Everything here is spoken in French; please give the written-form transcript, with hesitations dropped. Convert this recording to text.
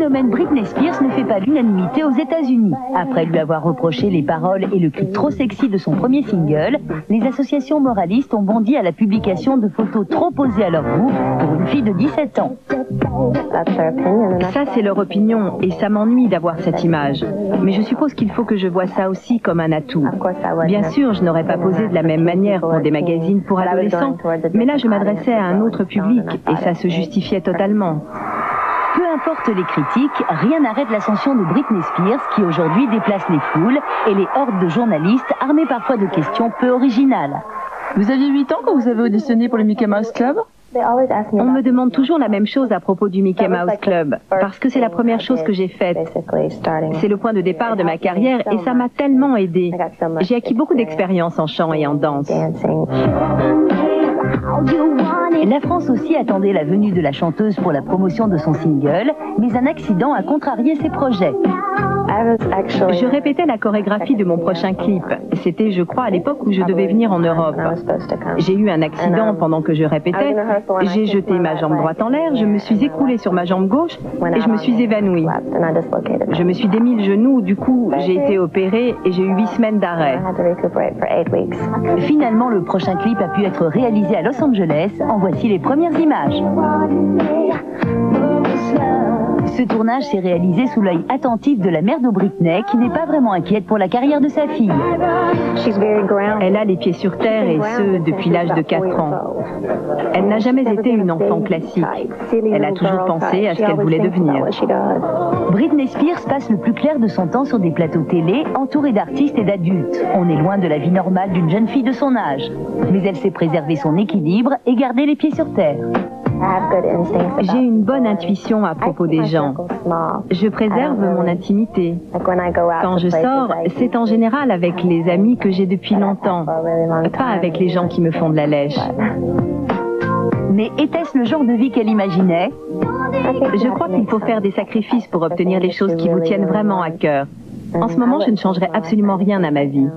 phénomène Britney Spears ne fait pas l'unanimité aux États-Unis. Après lui avoir reproché les paroles et le clip trop sexy de son premier single, les associations moralistes ont bondi à la publication de photos trop posées à leur goût pour une fille de 17 ans. Ça, c'est leur opinion, et ça m'ennuie d'avoir cette image. Mais je suppose qu'il faut que je vois ça aussi comme un atout. Bien sûr, je n'aurais pas posé de la même manière pour des magazines pour adolescents, mais là, je m'adressais à un autre public, et ça se justifiait totalement. Peu importe les critiques, rien n'arrête l'ascension de Britney Spears qui aujourd'hui déplace les foules et les hordes de journalistes armés parfois de questions peu originales. Vous aviez 8 ans quand vous avez auditionné pour le Mickey Mouse Club? On me demande toujours la même chose à propos du Mickey Mouse Club, parce que c'est la première chose que j'ai faite. C'est le point de départ de ma carrière et ça m'a tellement aidée. J'ai acquis beaucoup d'expérience en chant et en danse. La France aussi attendait la venue de la chanteuse pour la promotion de son single, mais un accident a contrarié ses projets. Je répétais la chorégraphie de mon prochain clip. C'était, je crois, à l'époque où je devais venir en Europe. J'ai eu un accident pendant que je répétais. J'ai jeté ma jambe droite en l'air, je me suis écroulée sur ma jambe gauche et je me suis évanouie. Je me suis démis le genou, du coup, j'ai été opérée et j'ai eu 8 semaines d'arrêt. Finalement, le prochain clip a pu être réalisé à Los Angeles. En voici les premières images. Ce tournage s'est réalisé sous l'œil attentif de la mère de Britney, qui n'est pas vraiment inquiète pour la carrière de sa fille. Elle a les pieds sur terre et ce, depuis l'âge de 4 ans. Elle n'a jamais été une enfant classique. Elle a toujours pensé à ce qu'elle voulait devenir. Britney Spears passe le plus clair de son temps sur des plateaux télé, entourée d'artistes et d'adultes. On est loin de la vie normale d'une jeune fille de son âge. Mais elle sait préserver son équilibre et garder les pieds sur terre. J'ai une bonne intuition à propos des gens. Je préserve mon intimité. Quand je sors, c'est en général avec les amis que j'ai depuis longtemps, pas avec les gens qui me font de la lèche. Mais était-ce le genre de vie qu'elle imaginait? Je crois qu'il faut faire des sacrifices pour obtenir les choses qui vous tiennent vraiment à cœur. En ce moment, je ne changerai absolument rien à ma vie.